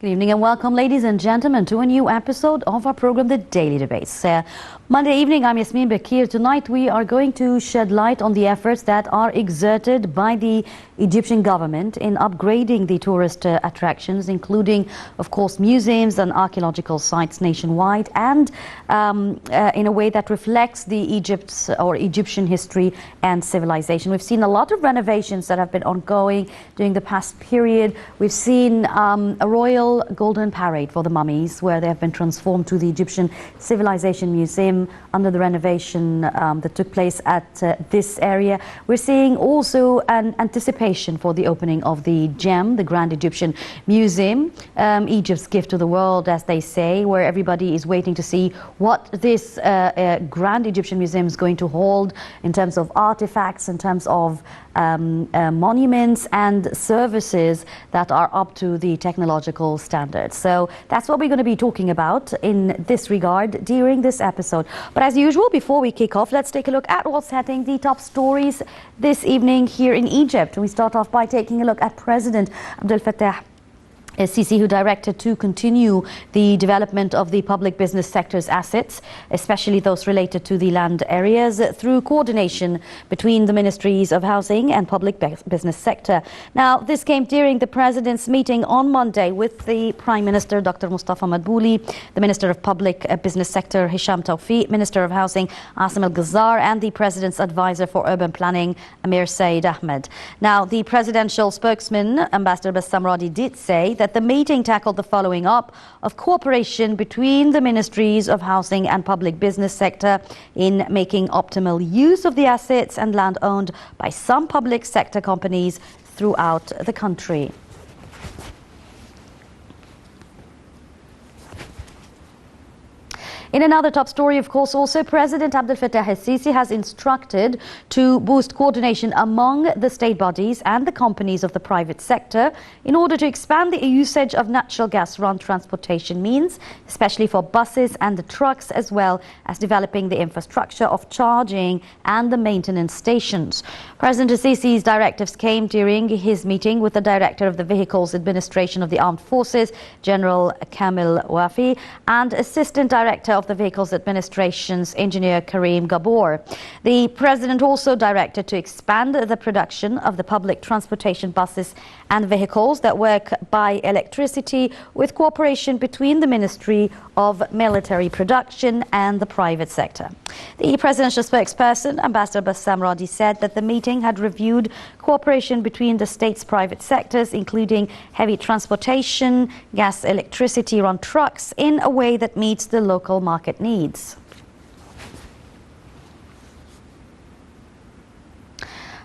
Good evening and welcome, ladies and gentlemen, to a new episode of our program, The Daily Debates. Monday evening, I'm Yasmin Bakir. Tonight, we are going to shed light on the efforts that are exerted by the Egyptian government in upgrading the tourist attractions, including, of course, museums and archaeological sites nationwide, and in a way that reflects the Egyptian history and civilization. We've seen a lot of renovations that have been ongoing during the past period. We've seen a royal golden parade for the mummies, where they have been transformed to the Egyptian Civilization Museum under the renovation that took place at this area. We're seeing also an anticipation for the opening of the GEM, the Grand Egyptian Museum, Egypt's gift to the world, as they say, where everybody is waiting to see what this Grand Egyptian Museum is going to hold in terms of artifacts, in terms of monuments and services that are up to the technological standards. So that's what we're going to be talking about in this regard during this episode. But as usual, before we kick off, let's take a look at what's heading the top stories this evening here in Egypt. We start off by taking a look at President Abdel Fattah Sisi, who directed to continue the development of the public business sector's assets, especially those related to the land areas, through coordination between the Ministries of Housing and Public Business Sector. Now, this came during the President's meeting on Monday with the Prime Minister, Dr. Mustafa Madbouli, the Minister of Public Business Sector, Hisham Tawfiq, Minister of Housing, Asim Al-Ghazar, and the President's Advisor for Urban Planning, Amir Said Ahmed. Now, the presidential spokesman, Ambassador Bassam Radi, did say that the meeting tackled the following up of cooperation between the Ministries of Housing and Public Business Sector in making optimal use of the assets and land owned by some public sector companies throughout the country. In another top story, of course, also President Abdel Fattah Sisi has instructed to boost coordination among the state bodies and the companies of the private sector in order to expand the usage of natural gas-run transportation means, especially for buses and the trucks, as well as developing the infrastructure of charging and the maintenance stations. President Sisi's directives came during his meeting with the Director of the Vehicles Administration of the Armed Forces, General Kamil Wafi, and Assistant Director of the Vehicles Administration's Engineer Karim Gabor. The President also directed to expand the production of the public transportation buses and vehicles that work by electricity, with cooperation between the Ministry of Military Production and the private sector. The presidential spokesperson, Ambassador Bassam Radi, said that the meeting had reviewed cooperation between the state's private sectors, including heavy transportation, gas, electricity run trucks, in a way that meets the local market needs.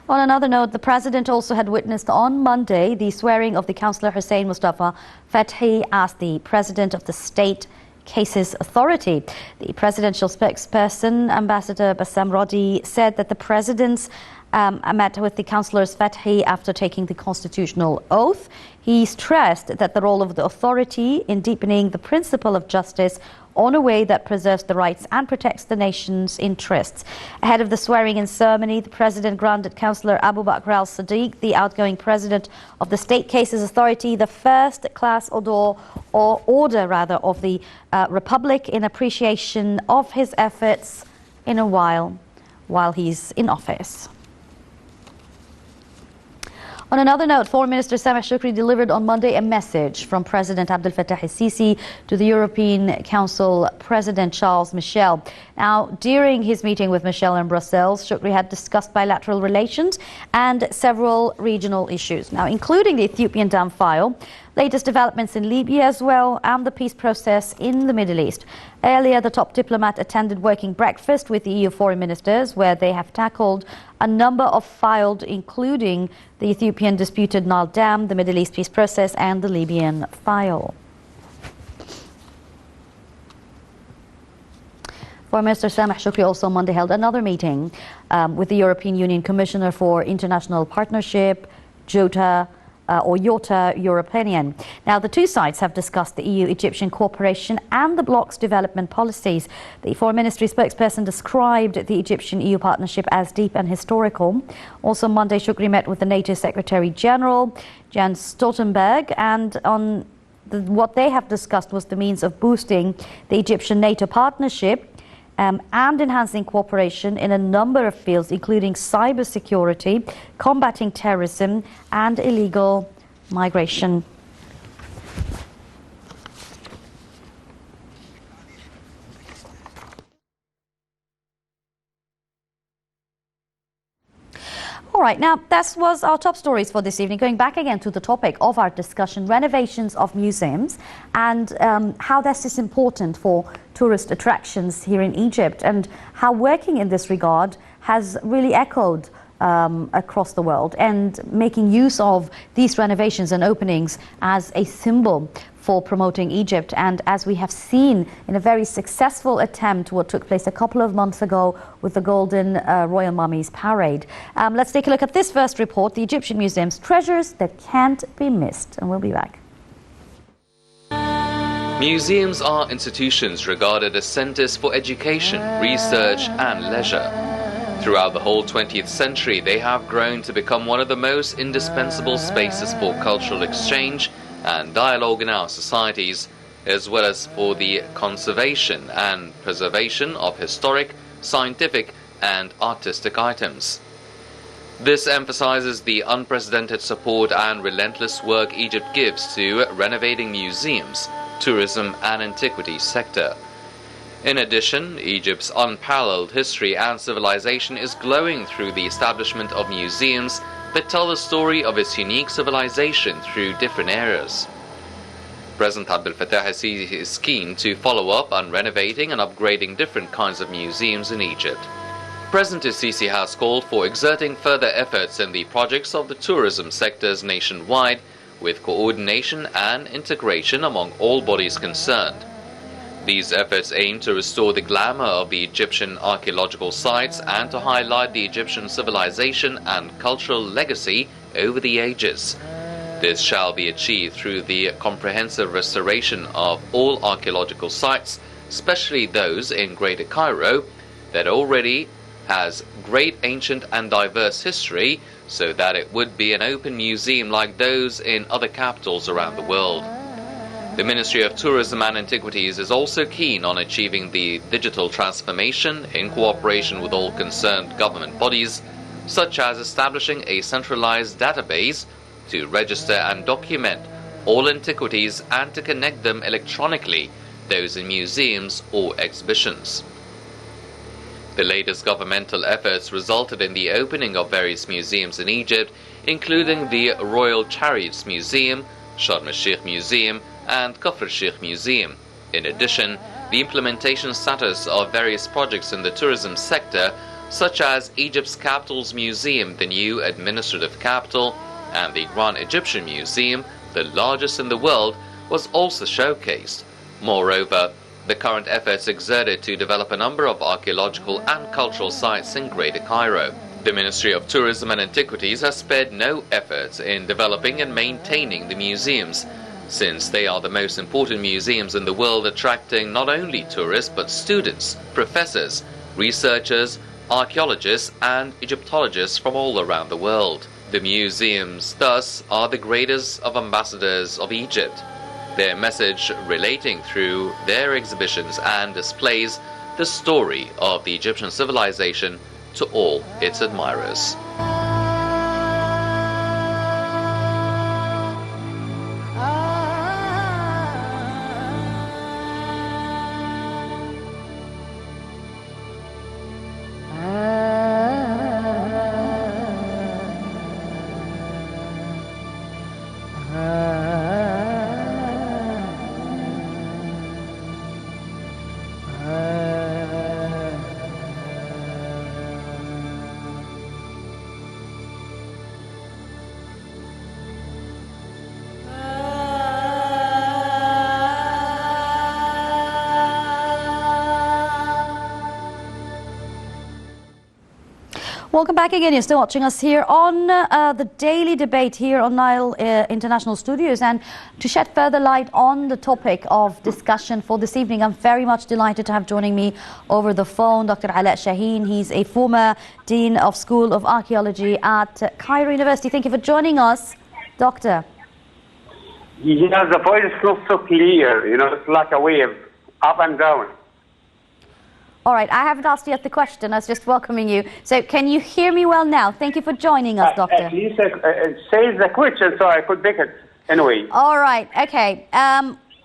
On another note, the President also had witnessed on Monday the swearing of the Councillor Hussein Mustafa Fathi as the President of the State Cases Authority. The presidential spokesperson, Ambassador Bassam Radi, said that the President's met with the councillors Fathi after taking the constitutional oath. He stressed that the role of the authority in deepening the principle of justice on a way that preserves the rights and protects the nation's interests. Ahead of the swearing-in ceremony, the President granted Councillor Abu Bakr al-Sadiq, the outgoing President of the State Cases Authority, the first-class order of the Republic, in appreciation of his efforts in a while he's in office. On another note, Foreign Minister Sameh Shoukry delivered on Monday a message from President Abdel Fattah Sisi to the European Council President Charles Michel. Now, during his meeting with Michel in Brussels, Shoukry had discussed bilateral relations and several regional issues, now including the Ethiopian dam file, latest developments in Libya as well, and the peace process in the Middle East. Earlier, the top diplomat attended working breakfast with the EU foreign ministers, where they have tackled a number of files, including the Ethiopian disputed Nile Dam, the Middle East peace process, and the Libyan file. Foreign Minister Sameh Shoukry also on Monday held another meeting with the European Union Commissioner for International Partnership, Jota European. Now, the two sides have discussed the EU-Egyptian cooperation and the bloc's development policies. The Foreign Ministry spokesperson described the Egyptian-EU partnership as deep and historical. Also Monday, Shoukry met with the NATO Secretary General, Jens Stoltenberg, and on what they have discussed was the means of boosting the Egyptian-NATO partnership and enhancing cooperation in a number of fields, including cybersecurity, combating terrorism and illegal migration. All right, now that was our top stories for this evening. Going back again to the topic of our discussion, renovations of museums and how this is important for tourist attractions here in Egypt, and how working in this regard has really echoed across the world, and making use of these renovations and openings as a symbol for promoting Egypt. And as we have seen in a very successful attempt, what took place a couple of months ago with the Golden Royal Mummies Parade. Let's take a look at this first report, the Egyptian Museum's treasures that can't be missed. And we'll be back. Museums are institutions regarded as centers for education, research and leisure. Throughout the whole 20th century, they have grown to become one of the most indispensable spaces for cultural exchange and dialogue in our societies, as well as for the conservation and preservation of historic, scientific and artistic items. This emphasizes the unprecedented support and relentless work Egypt gives to renovating museums, tourism and antiquities sector. In addition, Egypt's unparalleled history and civilization is glowing through the establishment of museums that tell the story of its unique civilization through different eras. President Abdel Fattah al-Sisi is keen to follow up on renovating and upgrading different kinds of museums in Egypt. President al-Sisi has called for exerting further efforts in the projects of the tourism sectors nationwide, with coordination and integration among all bodies concerned. These efforts aim to restore the glamour of the Egyptian archaeological sites and to highlight the Egyptian civilization and cultural legacy over the ages. This shall be achieved through the comprehensive restoration of all archaeological sites, especially those in Greater Cairo, that already has great ancient and diverse history, so that it would be an open museum like those in other capitals around the world. The Ministry of Tourism and Antiquities is also keen on achieving the digital transformation in cooperation with all concerned government bodies, such as establishing a centralized database to register and document all antiquities and to connect them electronically, those in museums or exhibitions. The latest governmental efforts resulted in the opening of various museums in Egypt, including the Royal Chariots Museum, Sharm el-Sheikh Museum and Kafr Sheikh Museum. In addition, the implementation status of various projects in the tourism sector, such as Egypt's Capital's Museum, the new administrative capital, and the Grand Egyptian Museum, the largest in the world, was also showcased. Moreover, the current efforts exerted to develop a number of archaeological and cultural sites in Greater Cairo. The Ministry of Tourism and Antiquities has spared no efforts in developing and maintaining the museums, since they are the most important museums in the world, attracting not only tourists but students, professors, researchers, archaeologists and Egyptologists from all around the world. The museums, thus, are the greatest of ambassadors of Egypt, their message relating through their exhibitions and displays the story of the Egyptian civilization to all its admirers. Welcome back again. You're still watching us here on the Daily Debate here on Nile International Studios. And to shed further light on the topic of discussion for this evening, I'm very much delighted to have joining me over the phone Dr. Alaa Shahin. He's a former Dean of School of Archaeology at Cairo University. Thank you for joining us, Doctor. Yeah, the voice is not so clear. You know, it's like a wave, up and down. All right, I haven't asked yet the question. I was just welcoming you. So can you hear me well now? Thank you for joining us, Doctor. At least say the question so I could pick it. Anyway. All right, okay.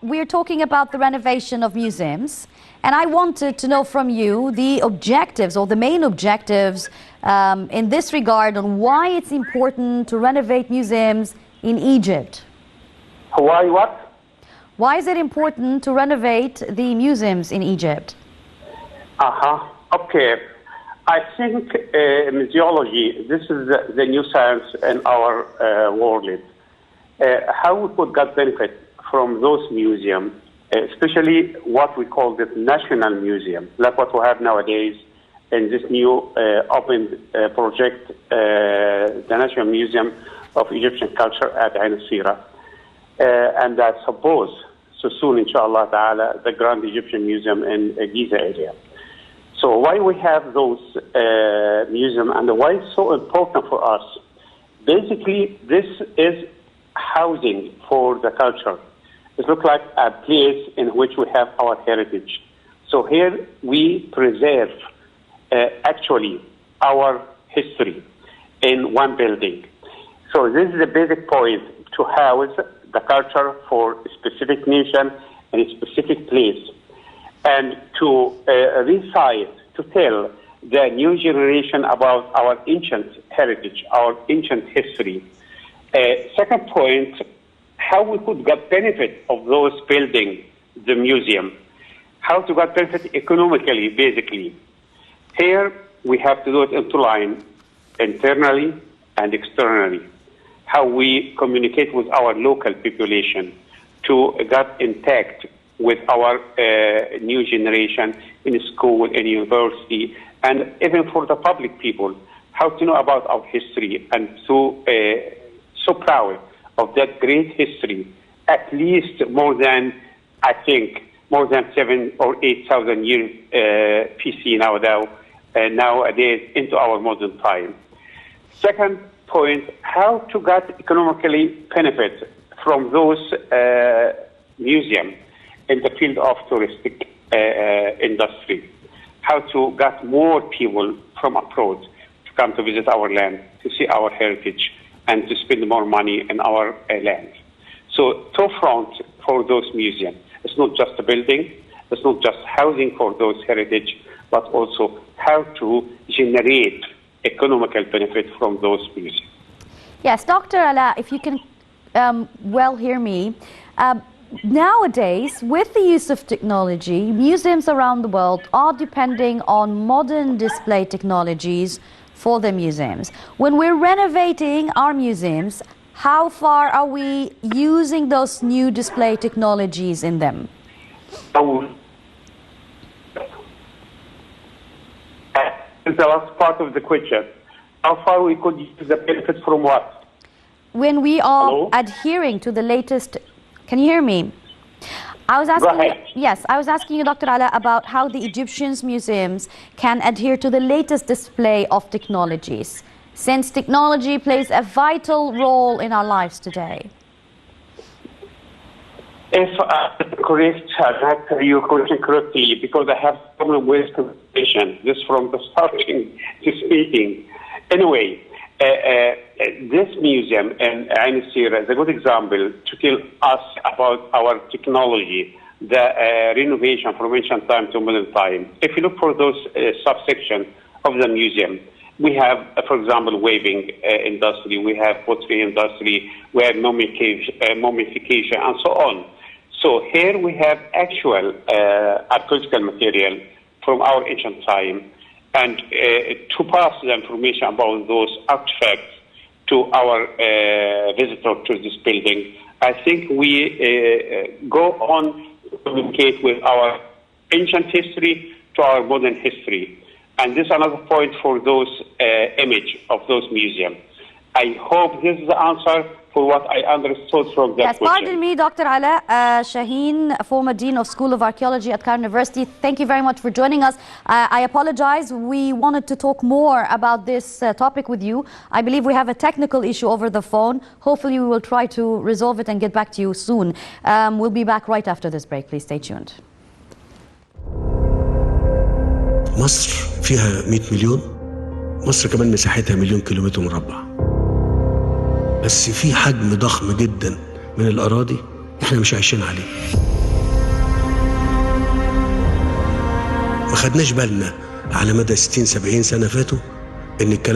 We're talking about the renovation of museums. And I wanted to know from you the objectives or the main objectives in this regard on why it's important to renovate museums in Egypt. Why what? Why is it important to renovate the museums in Egypt? Okay. I think museology, this is the new science in our world. How we could get benefit from those museums, especially what we call the national museum, like what we have nowadays in this new open project, the National Museum of Egyptian Culture at Ain Sira. And I suppose, so soon, inshallah ta'ala, the Grand Egyptian Museum in Giza area. So why we have those museums and why it's so important for us? Basically, this is housing for the culture. It looks like a place in which we have our heritage. So here we preserve actually our history in one building. So this is the basic point, to house the culture for a specific nation and a specific place, and to recite, to tell the new generation about our ancient heritage, our ancient history. Second point, how we could get benefit of those building the museum, how to get benefit economically, basically. Here we have to do it into line, internally and externally. How we communicate with our local population to get intact with our new generation in school, in university, and even for the public people, how to know about our history and so proud of that great history, at least more than 7,000 or 8,000 years PC nowadays into our modern time. Second point, how to get economically benefit from those museums in the field of touristic industry. How to get more people from abroad to come to visit our land, to see our heritage, and to spend more money in our land. So two fronts for those museums. It's not just a building, it's not just housing for those heritage, but also how to generate economical benefit from those museums. Yes, Dr. Alaa, if you can well hear me. Nowadays, with the use of technology, museums around the world are depending on modern display technologies for their museums. When we're renovating our museums, how far are we using those new display technologies in them? The last part of the question. How far we could use the benefit from what? When we are Hello? adhering to the latest... Can you hear me? I was asking you, yes, I was asking you, Dr. Alaa, about how the Egyptian museums can adhere to the latest display of technologies, since technology plays a vital role in our lives today. If correct, I answer your question correctly, because I have problem with communication, just from the starting to speaking. Anyway, this museum in Ain Sira is a good example to tell us about our technology, the renovation from ancient time to modern time. If you look for those subsections of the museum, we have, for example, weaving industry, we have pottery industry, we have mummification, and so on. So here we have actual archaeological material from our ancient time, and to pass the information about those artifacts to our visitor to this building, I think we go on to communicate with our ancient history to our modern history. And this is another point for those image of those museums. I hope this is the answer for what I understood from that Yes, question. pardon me, Dr. Alaa Shahin, former Dean of School of Archaeology at Cairo University. Thank you very much for joining us. I apologize. We wanted to talk more about this topic with you. I believe we have a technical issue over the phone. Hopefully, we will try to resolve it and get back to you soon. We'll be back right after this break. Please stay tuned. مصر فيها 100 مليون. مصر كمان مساحتها 1,000,000 كيلومتر مربع. بس في حجم ضخم جدا من الأراضي احنا مش عايشين عليه. ما خدناش بالنا على مدى 60-70 سنة فاتوا ان الكلام